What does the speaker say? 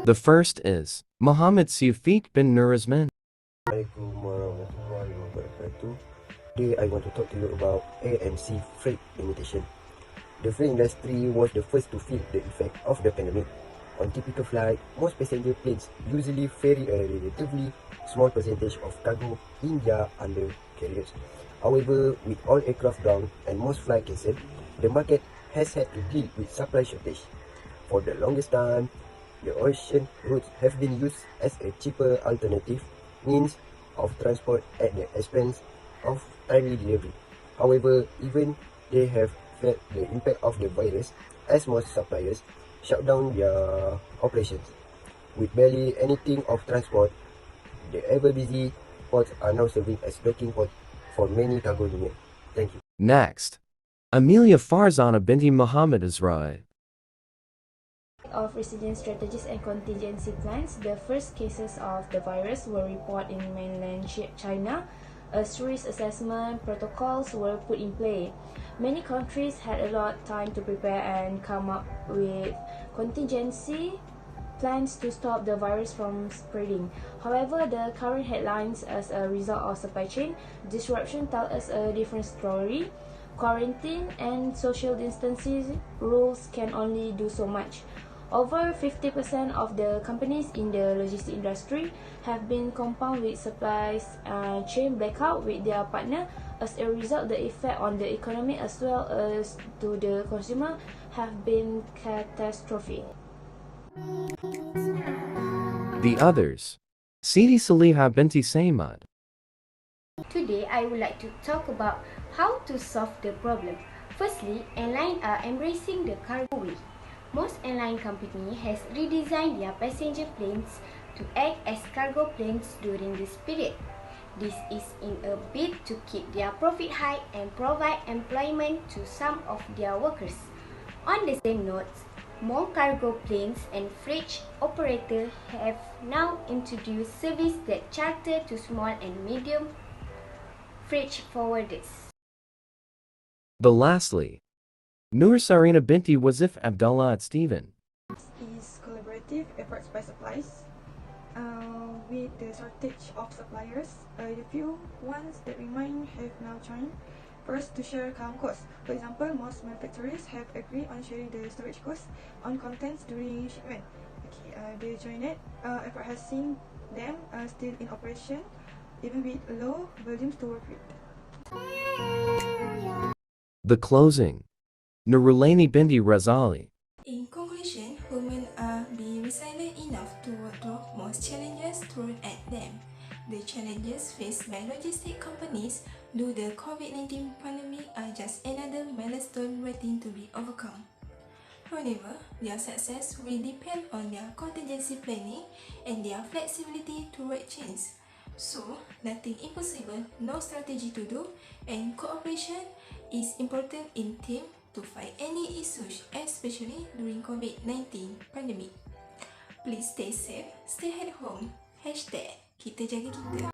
The first is Mohammed Syafiq bin Nurazman. Assalamualaikum warahmatullahi wabarakatuh. Today I want to talk to you about AMC freight limitation. The freight industry was the first to feel the effect of the pandemic. On typical flight, most passenger planes usually ferry a relatively small percentage of cargo in their undercarriage. However, with all aircraft down and most flights cancelled, the market has had to deal with supply shortage. For the longest time, the ocean routes have been used as a cheaper alternative means of transport at the expense of timely delivery. However, even they have felt the impact of the virus as most suppliers shut down their operations. With barely anything of transport, the ever busy ports are now serving as docking ports for many cargo units. Thank you. Next, Amelia Farzana binti Muhammad Israel. Of resilience strategies and contingency plans, the first cases of the virus were reported in mainland China. Risk assessment protocols were put in play. Many countries had a lot of time to prepare and come up with contingency plans to stop the virus from spreading. However, the current headlines as a result of supply chain disruption tell us a different story. Quarantine and social distancing rules can only do so much. Over 50% of the companies in the logistics industry have been compounded with supplies chain blackout with their partner. As a result, the effect on the economy as well as to the consumer have been catastrophic. The others, Sidi Saliha binti Saymad. Today, I would like to talk about how to solve the problem. Firstly, airlines are embracing the cargo way. Most airline companies has redesigned their passenger planes to act as cargo planes during this period. This is in a bid to keep their profit high and provide employment to some of their workers. On the same note, more cargo planes and freight operators have now introduced service that charter to small and medium freight forwarders. The lastly, Nur Sarina binti Wazif Abdullah at Stephen. Is collaborative efforts by suppliers. With the shortage of suppliers, the few ones that remain have now joined. First, to share account costs. For example, most manufacturers have agreed on sharing the storage costs on contents during shipment. They joined it. Effort has seen them still in operation, even with low volumes to work with. The closing, Nurulaini binti Razali. In conclusion, women are being resilient enough to withdraw most challenges thrown at them. The challenges faced by logistic companies due to the COVID-19 pandemic are just another milestone waiting to be overcome. However, their success will depend on their contingency planning and their flexibility toward change. So, nothing impossible, no strategy to do, and cooperation is important in team to fight any issues, especially during COVID-19 pandemic. Please stay safe, stay at home. #kita jaga kita.